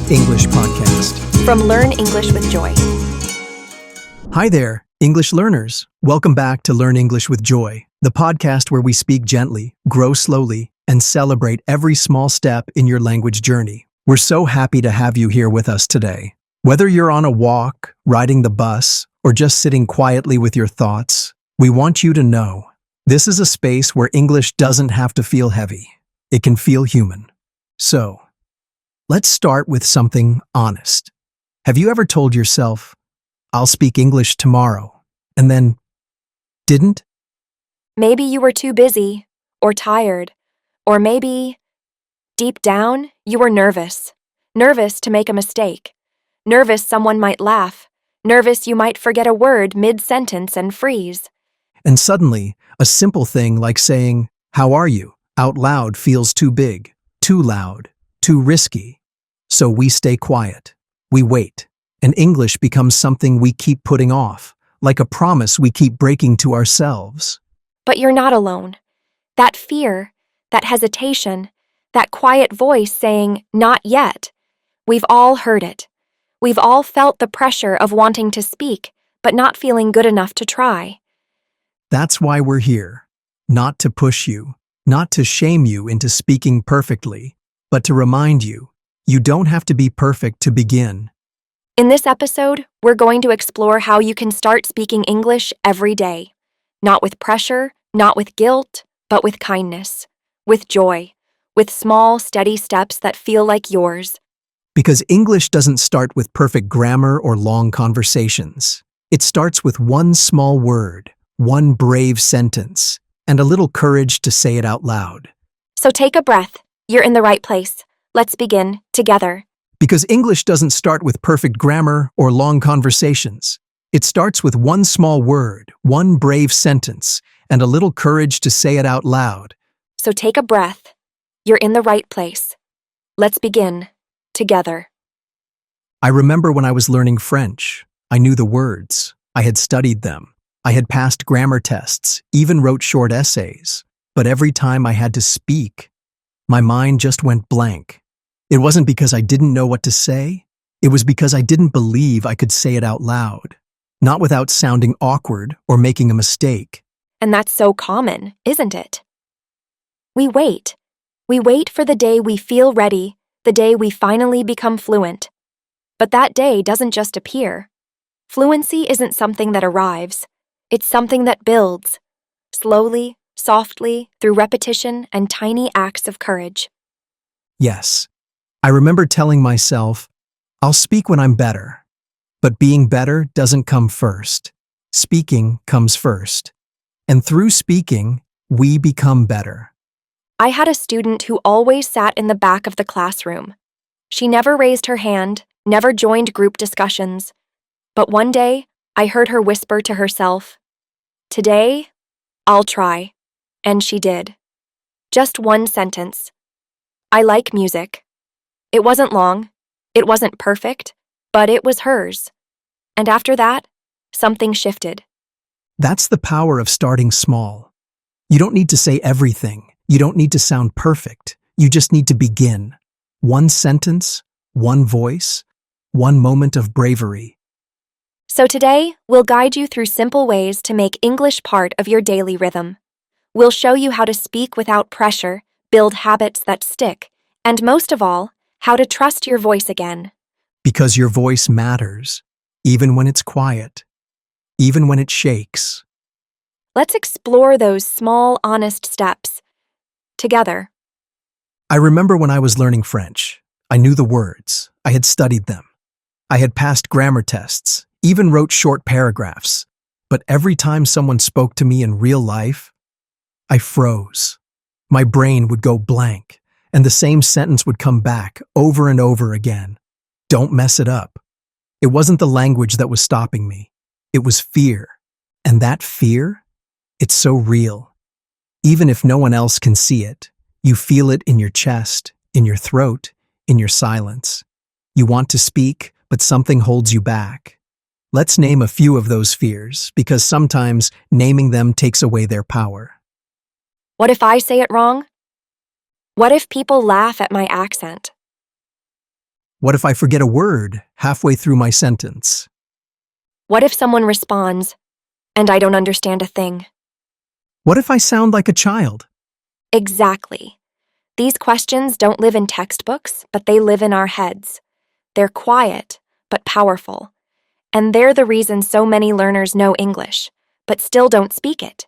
English podcast. From Learn English with Joy. Hi there, English learners. Welcome back to Learn English with Joy, the podcast where we speak gently, grow slowly, and celebrate every small step in your language journey. We're so happy to have you here with us today. Whether you're on a walk, riding the bus, or just sitting quietly with your thoughts, we want you to know this is a space where English doesn't have to feel heavy. It can feel human. So, let's start with something honest. Have you ever told yourself, I'll speak English tomorrow, and then didn't? Maybe you were too busy, or tired, or maybe, deep down, you were nervous. Nervous to make a mistake. Nervous someone might laugh. Nervous you might forget a word mid-sentence and freeze. And suddenly, a simple thing like saying, how are you, out loud feels too big, too loud, too risky. So we stay quiet. We wait. And English becomes something we keep putting off, like a promise we keep breaking to ourselves. But you're not alone. That fear, that hesitation, that quiet voice saying, not yet. We've all heard it. We've all felt the pressure of wanting to speak, but not feeling good enough to try. That's why we're here. Not to push you, not to shame you into speaking perfectly, but to remind you, you don't have to be perfect to begin. In this episode, we're going to explore how you can start speaking English every day. Not with pressure, not with guilt, but with kindness, with joy, with small, steady steps that feel like yours. Because English doesn't start with perfect grammar or long conversations. It starts with one small word, one brave sentence, and a little courage to say it out loud. So take a breath. You're in the right place. Let's begin together. Because English doesn't start with perfect grammar or long conversations. It starts with one small word, one brave sentence, and a little courage to say it out loud. So take a breath. You're in the right place. Let's begin together. I remember when I was learning French. I knew the words. I had studied them. I had passed grammar tests, even wrote short essays. But every time I had to speak, my mind just went blank. It wasn't because I didn't know what to say. It was because I didn't believe I could say it out loud, not without sounding awkward or making a mistake. And that's so common, isn't it? We wait. We wait for the day we feel ready, the day we finally become fluent. But that day doesn't just appear. Fluency isn't something that arrives. It's something that builds, slowly, softly, through repetition and tiny acts of courage. Yes, I remember telling myself, I'll speak when I'm better. But being better doesn't come first. Speaking comes first. And through speaking, we become better. I had a student who always sat in the back of the classroom. She never raised her hand, never joined group discussions. But one day, I heard her whisper to herself, "Today, I'll try." And she did. Just one sentence. I like music. It wasn't long. It wasn't perfect, but it was hers. And after that, something shifted. That's the power of starting small. You don't need to say everything. You don't need to sound perfect. You just need to begin. One sentence, one voice, one moment of bravery. So today, we'll guide you through simple ways to make English part of your daily rhythm. We'll show you how to speak without pressure, build habits that stick, and most of all, how to trust your voice again. Because your voice matters, even when it's quiet, even when it shakes. Let's explore those small, honest steps together. I remember when I was learning French. I knew the words. I had studied them. I had passed grammar tests, even wrote short paragraphs. But every time someone spoke to me in real life, I froze. My brain would go blank, and the same sentence would come back over and over again. Don't mess it up. It wasn't the language that was stopping me. It was fear. And that fear, it's so real. Even if no one else can see it, you feel it in your chest, in your throat, in your silence. You want to speak, but something holds you back. Let's name a few of those fears, because sometimes naming them takes away their power. What if I say it wrong? What if people laugh at my accent? What if I forget a word halfway through my sentence? What if someone responds, and I don't understand a thing? What if I sound like a child? Exactly. These questions don't live in textbooks, but they live in our heads. They're quiet, but powerful. And they're the reason so many learners know English, but still don't speak it.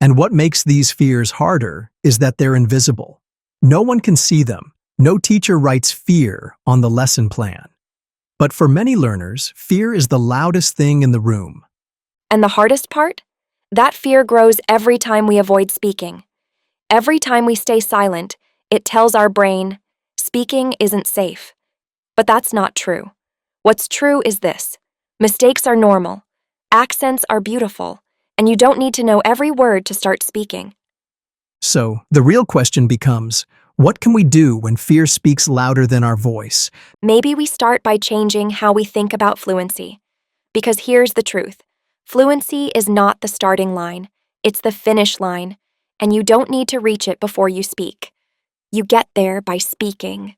And what makes these fears harder is that they're invisible. No one can see them. No teacher writes fear on the lesson plan. But for many learners, fear is the loudest thing in the room. And the hardest part? That fear grows every time we avoid speaking. Every time we stay silent, it tells our brain, speaking isn't safe. But that's not true. What's true is this: mistakes are normal, accents are beautiful, and you don't need to know every word to start speaking. So, the real question becomes, what can we do when fear speaks louder than our voice? Maybe we start by changing how we think about fluency. Because here's the truth: fluency is not the starting line, it's the finish line, and you don't need to reach it before you speak. You get there by speaking.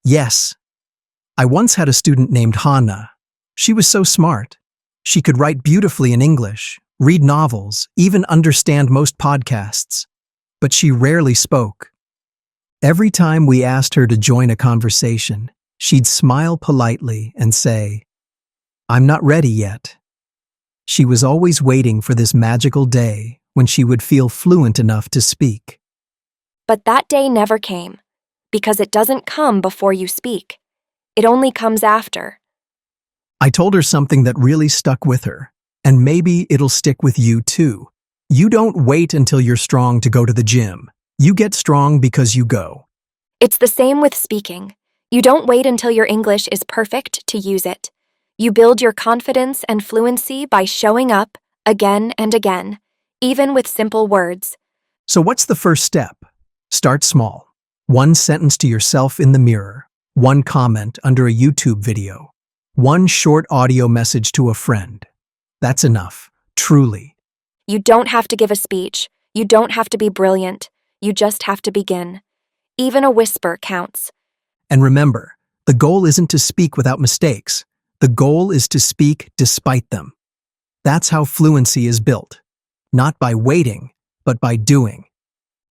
Yes. I once had a student named Hannah. She was so smart. She could write beautifully in English, read novels, even understand most podcasts. But she rarely spoke. Every time we asked her to join a conversation, she'd smile politely and say, "I'm not ready yet." She was always waiting for this magical day when she would feel fluent enough to speak. But that day never came, because it doesn't come before you speak. It only comes after. I told her something that really stuck with her, and maybe it'll stick with you too. You don't wait until you're strong to go to the gym. You get strong because you go. It's the same with speaking. You don't wait until your English is perfect to use it. You build your confidence and fluency by showing up again and again, even with simple words. So what's the first step? Start small. One sentence to yourself in the mirror, one comment under a YouTube video, one short audio message to a friend. That's enough, truly. You don't have to give a speech. You don't have to be brilliant. You just have to begin. Even a whisper counts. And remember, the goal isn't to speak without mistakes. The goal is to speak despite them. That's how fluency is built. Not by waiting, but by doing.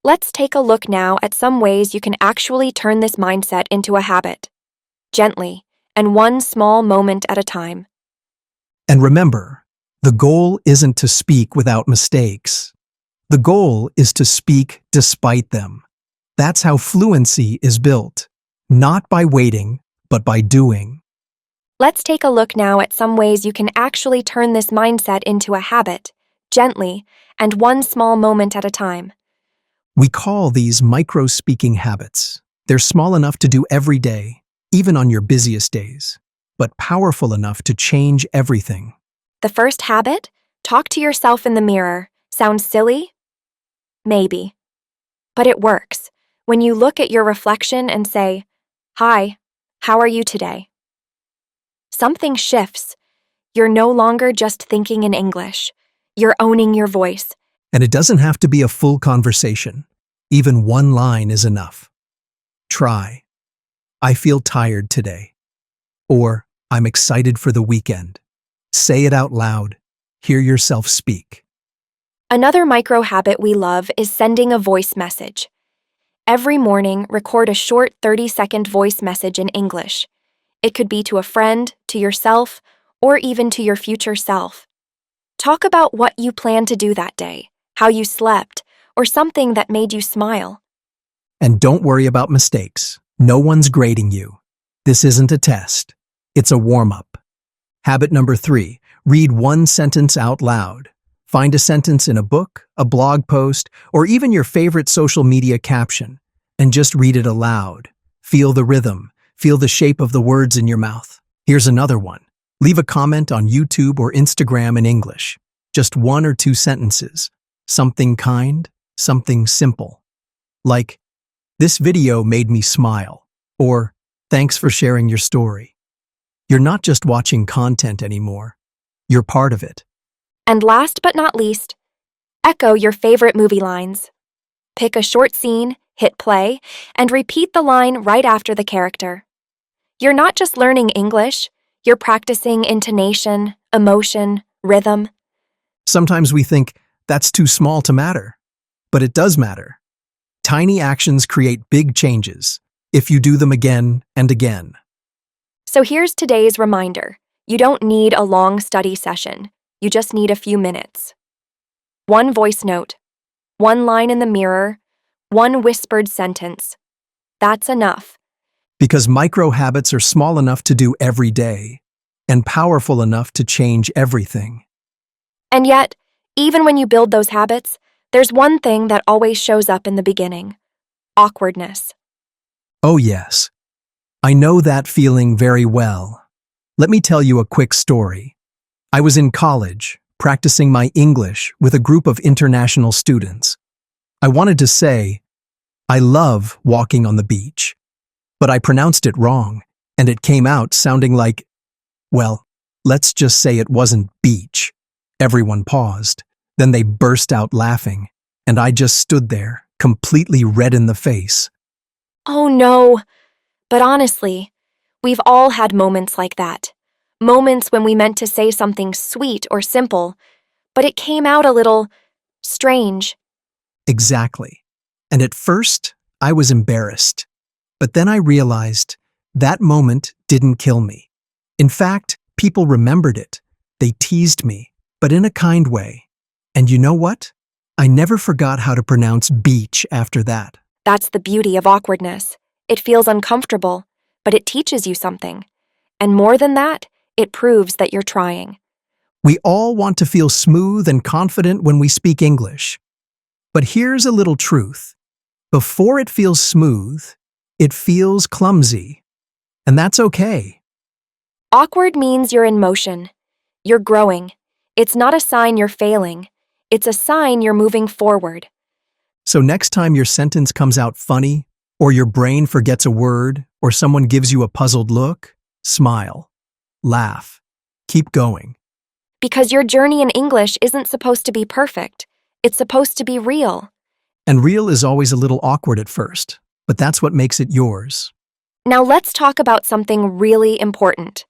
Let's take a look now at some ways you can actually turn this mindset into a habit. Gently, and one small moment at a time. And remember, the goal isn't to speak without mistakes. The goal is to speak despite them. That's how fluency is built. Not by waiting, but by doing. Let's take a look now at some ways you can actually turn this mindset into a habit, gently, and one small moment at a time. We call these micro-speaking habits. They're small enough to do every day, even on your busiest days, but powerful enough to change everything. The first habit? Talk to yourself in the mirror. Sounds silly? Maybe. But it works. When you look at your reflection and say, "Hi, how are you today?" Something shifts. You're no longer just thinking in English. You're owning your voice. And it doesn't have to be a full conversation. Even one line is enough. Try, "I feel tired today." Or, "I'm excited for the weekend." Say it out loud. Hear yourself speak. Another micro habit we love is sending a voice message. Every morning, record a short 30-second voice message in English. It could be to a friend, to yourself, or even to your future self. Talk about what you plan to do that day, how you slept, or something that made you smile. And don't worry about mistakes. No one's grading you. This isn't a test. It's a warm-up. Habit number 3, read one sentence out loud. Find a sentence in a book, a blog post, or even your favorite social media caption, and just read it aloud. Feel the rhythm. Feel the shape of the words in your mouth. Here's another one. Leave a comment on YouTube or Instagram in English. Just 1 or 2 sentences. Something kind, something simple. Like, "This video made me smile," or "Thanks for sharing your story." You're not just watching content anymore. You're part of it. And last but not least, echo your favorite movie lines. Pick a short scene, hit play, and repeat the line right after the character. You're not just learning English, you're practicing intonation, emotion, rhythm. Sometimes we think that's too small to matter, but it does matter. Tiny actions create big changes if you do them again and again. So here's today's reminder. You don't need a long study session. You just need a few minutes. One voice note, one line in the mirror, one whispered sentence. That's enough. Because micro habits are small enough to do every day and powerful enough to change everything. And yet, even when you build those habits, there's one thing that always shows up in the beginning: awkwardness. Oh, yes. I know that feeling very well. Let me tell you a quick story. I was in college, practicing my English with a group of international students. I wanted to say, I love walking on the beach, but I pronounced it wrong, and it came out sounding like, well, let's just say it wasn't beach. Everyone paused. Then they burst out laughing, and I just stood there, completely red in the face. Oh no! But honestly, we've all had moments like that. Moments when we meant to say something sweet or simple, but it came out a little strange. Exactly. And at first, I was embarrassed. But then I realized that moment didn't kill me. In fact, people remembered it. They teased me, but in a kind way. And you know what? I never forgot how to pronounce beach after that. That's the beauty of awkwardness. It feels uncomfortable, but it teaches you something. And more than that, it proves that you're trying. We all want to feel smooth and confident when we speak English. But here's a little truth. Before it feels smooth, it feels clumsy. And that's okay. Awkward means you're in motion. You're growing. It's not a sign you're failing. It's a sign you're moving forward. So next time your sentence comes out funny, or your brain forgets a word, or someone gives you a puzzled look, smile, laugh, keep going. Because your journey in English isn't supposed to be perfect. It's supposed to be real. And real is always a little awkward at first, but that's what makes it yours. Now let's talk about something really important.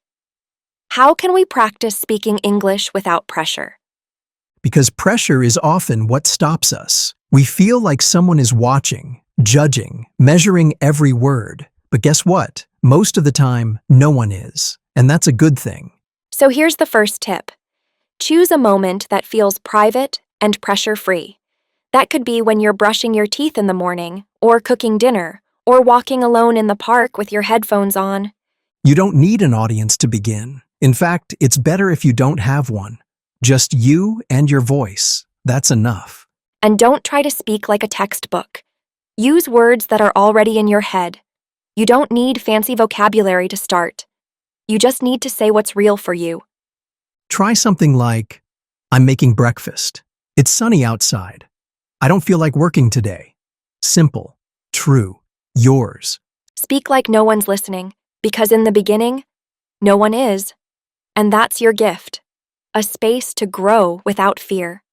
How can we practice speaking English without pressure? Because pressure is often what stops us. We feel like someone is watching, judging, measuring every word. But guess what? Most of the time, no one is. And that's a good thing. So here's the first tip. Choose a moment that feels private and pressure-free. That could be when you're brushing your teeth in the morning, or cooking dinner, or walking alone in the park with your headphones on. You don't need an audience to begin. In fact, it's better if you don't have one. Just you and your voice. That's enough. And don't try to speak like a textbook. Use words that are already in your head. You don't need fancy vocabulary to start. You just need to say what's real for you. Try something like, I'm making breakfast. It's sunny outside. I don't feel like working today. Simple, true, yours. Speak like no one's listening, because in the beginning, no one is. And that's your gift. A space to grow without fear.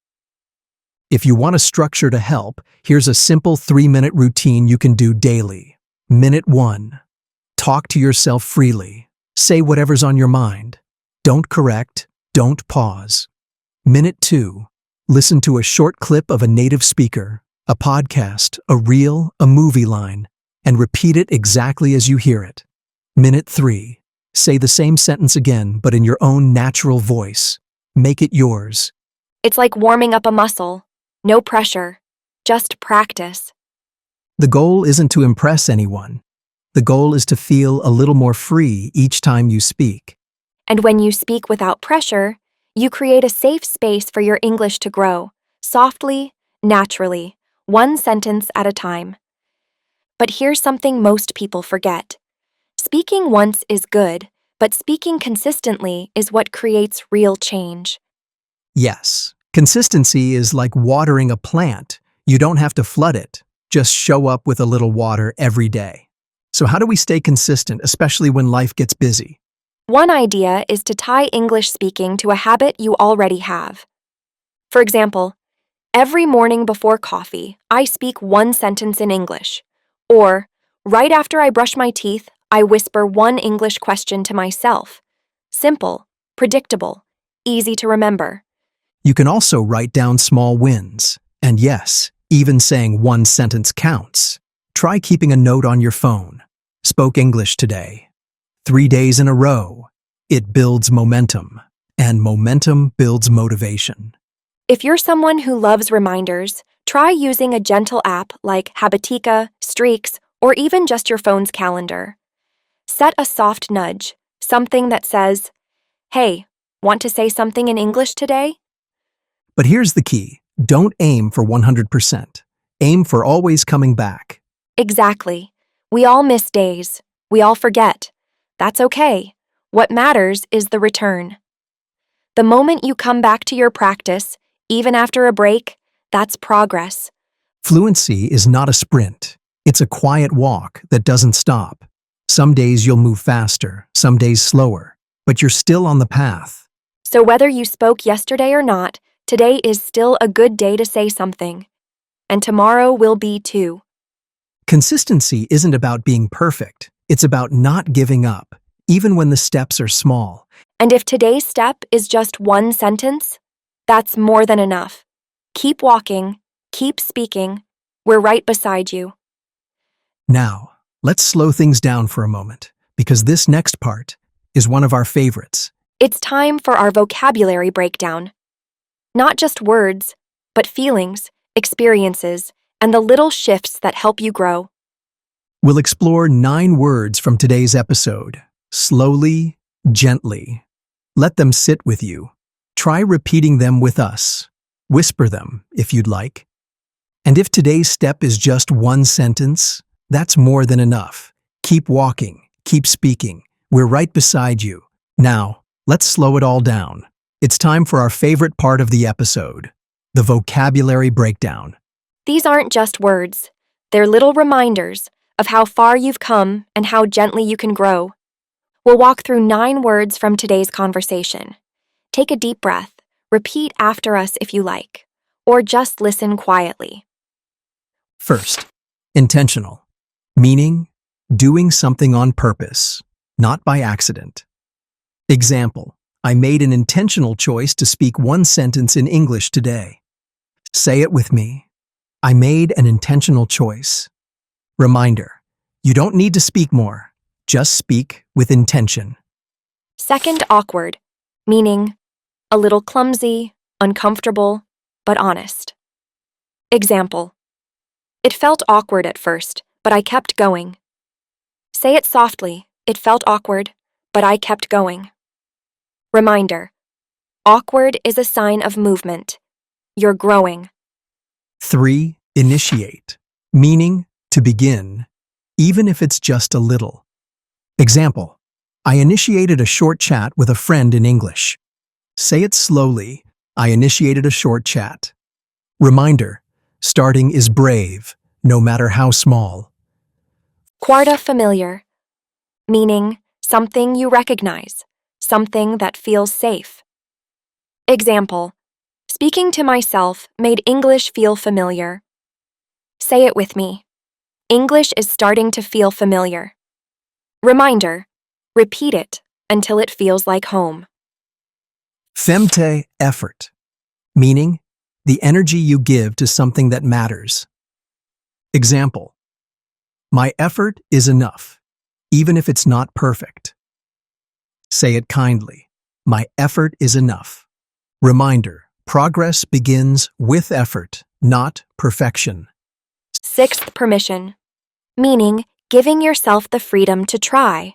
If you want a structure to help, here's a simple 3-minute routine you can do daily. Minute 1. Talk to yourself freely. Say whatever's on your mind. Don't correct. Don't pause. Minute 2. Listen to a short clip of a native speaker, a podcast, a reel, a movie line, and repeat it exactly as you hear it. Minute 3. Say the same sentence again, but in your own natural voice. Make it yours. It's like warming up a muscle. No pressure. Just practice. The goal isn't to impress anyone. The goal is to feel a little more free each time you speak. And when you speak without pressure, you create a safe space for your English to grow, softly, naturally, one sentence at a time. But here's something most people forget. Speaking once is good, but speaking consistently is what creates real change. Yes, consistency is like watering a plant. You don't have to flood it. Just show up with a little water every day. So how do we stay consistent, especially when life gets busy? One idea is to tie English speaking to a habit you already have. For example, every morning before coffee, I speak one sentence in English. Or, right after I brush my teeth, I whisper one English question to myself. Simple, predictable, easy to remember. You can also write down small wins. And yes, even saying one sentence counts. Try keeping a note on your phone. Spoke English today. 3 days in a row. It builds momentum. And momentum builds motivation. If you're someone who loves reminders, try using a gentle app like Habitica, Streaks, or even just your phone's calendar. Set a soft nudge, something that says, "Hey, want to say something in English today?" But here's the key. Don't aim for 100%. Aim for always coming back. Exactly. We all miss days. We all forget. That's okay. What matters is the return. The moment you come back to your practice, even after a break, that's progress. Fluency is not a sprint. It's a quiet walk that doesn't stop. Some days you'll move faster, some days slower, but you're still on the path. So whether you spoke yesterday or not, today is still a good day to say something. And tomorrow will be too. Consistency isn't about being perfect. It's about not giving up, even when the steps are small. And if today's step is just one sentence, that's more than enough. Keep walking, keep speaking. We're right beside you. Now, let's slow things down for a moment, because this next part is one of our favorites. It's time for our vocabulary breakdown. Not just words, but feelings, experiences, and the little shifts that help you grow. We'll explore 9 words from today's episode, slowly, gently. Let them sit with you. Try repeating them with us. Whisper them, if you'd like. And if today's step is just one sentence, that's more than enough. Keep walking, keep speaking. We're right beside you. Now, let's slow it all down. It's time for our favorite part of the episode, the vocabulary breakdown. These aren't just words. They're little reminders of how far you've come and how gently you can grow. We'll walk through 9 words from today's conversation. Take a deep breath, repeat after us if you like, or just listen quietly. First, intentional, meaning doing something on purpose, not by accident. Example, I made an intentional choice to speak one sentence in English today. Say it with me. I made an intentional choice. Reminder, you don't need to speak more. Just speak with intention. Second, awkward, meaning a little clumsy, uncomfortable, but honest. Example, it felt awkward at first, but I kept going. Say it softly, it felt awkward, but I kept going. Reminder, awkward is a sign of movement. You're growing. 3. Initiate, meaning to begin, even if it's just a little. Example, I initiated a short chat with a friend in English. Say it slowly, I initiated a short chat. Reminder, starting is brave, no matter how small. Quarta familiar, meaning something you recognize, something that feels safe. Example, speaking to myself made English feel familiar. Say it with me. English is starting to feel familiar. Reminder, repeat it until it feels like home. Femte effort, meaning the energy you give to something that matters. Example, my effort is enough, even if it's not perfect. Say it kindly, my effort is enough. Reminder, progress begins with effort, not perfection. Sixth, permission, meaning giving yourself the freedom to try.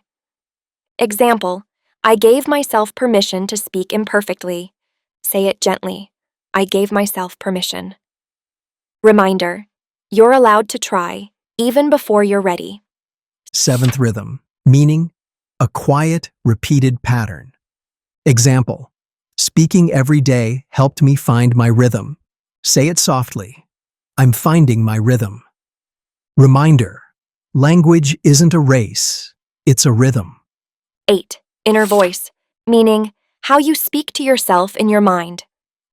Example, I gave myself permission to speak imperfectly. Say it gently. I gave myself permission. Reminder, you're allowed to try, even before you're ready. 7th rhythm, meaning a quiet, repeated pattern. Example, speaking every day helped me find my rhythm. Say it softly. I'm finding my rhythm. Reminder, language isn't a race, it's a rhythm. 8. Inner voice, meaning how you speak to yourself in your mind.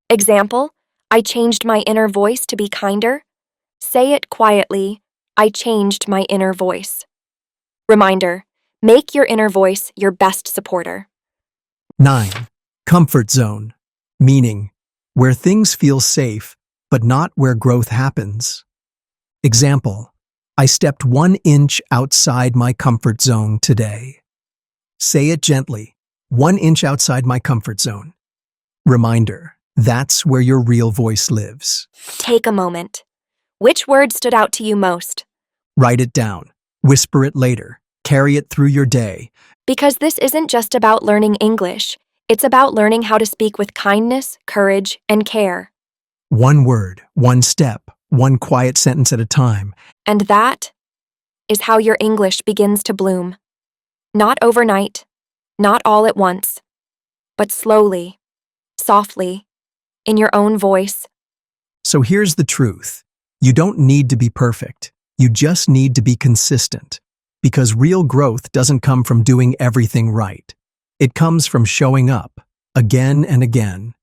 Example, I changed my inner voice to be kinder. Say it quietly, I changed my inner voice. Reminder, Make your inner voice your best supporter. 9. Comfort zone, meaning where things feel safe, but not where growth happens. Example, I stepped 1 inch outside my comfort zone today. Say it gently, 1 inch outside my comfort zone. Reminder, that's where your real voice lives. Take a moment. Which word stood out to you most? Write it down, whisper it later, carry it through your day. Because this isn't just about learning English, it's about learning how to speak with kindness, courage, and care. 1 word, 1 step, 1 quiet sentence at a time. And that is how your English begins to bloom. Not overnight, not all at once, but slowly, softly, in your own voice. So here's the truth. You don't need to be perfect. You just need to be consistent. Because real growth doesn't come from doing everything right. It comes from showing up, again and again.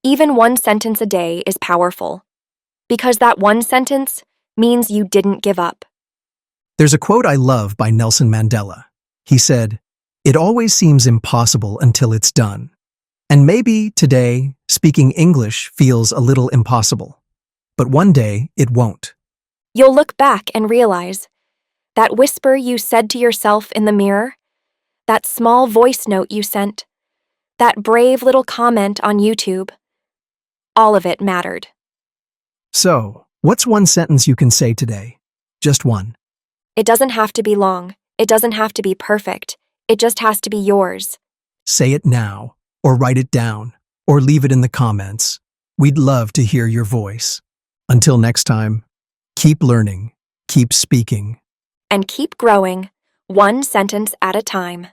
Even 1 sentence a day is powerful. Because that 1 sentence means you didn't give up. There's a quote I love by Nelson Mandela. He said, "It always seems impossible until it's done." And maybe today, speaking English feels a little impossible. But one day, it won't. You'll look back and realize that whisper you said to yourself in the mirror, that small voice note you sent, that brave little comment on YouTube, all of it mattered. So, what's 1 sentence you can say today? Just 1. It doesn't have to be long. It doesn't have to be perfect. It just has to be yours. Say it now, or write it down, or leave it in the comments. We'd love to hear your voice. Until next time, keep learning, keep speaking. And keep growing, 1 sentence at a time.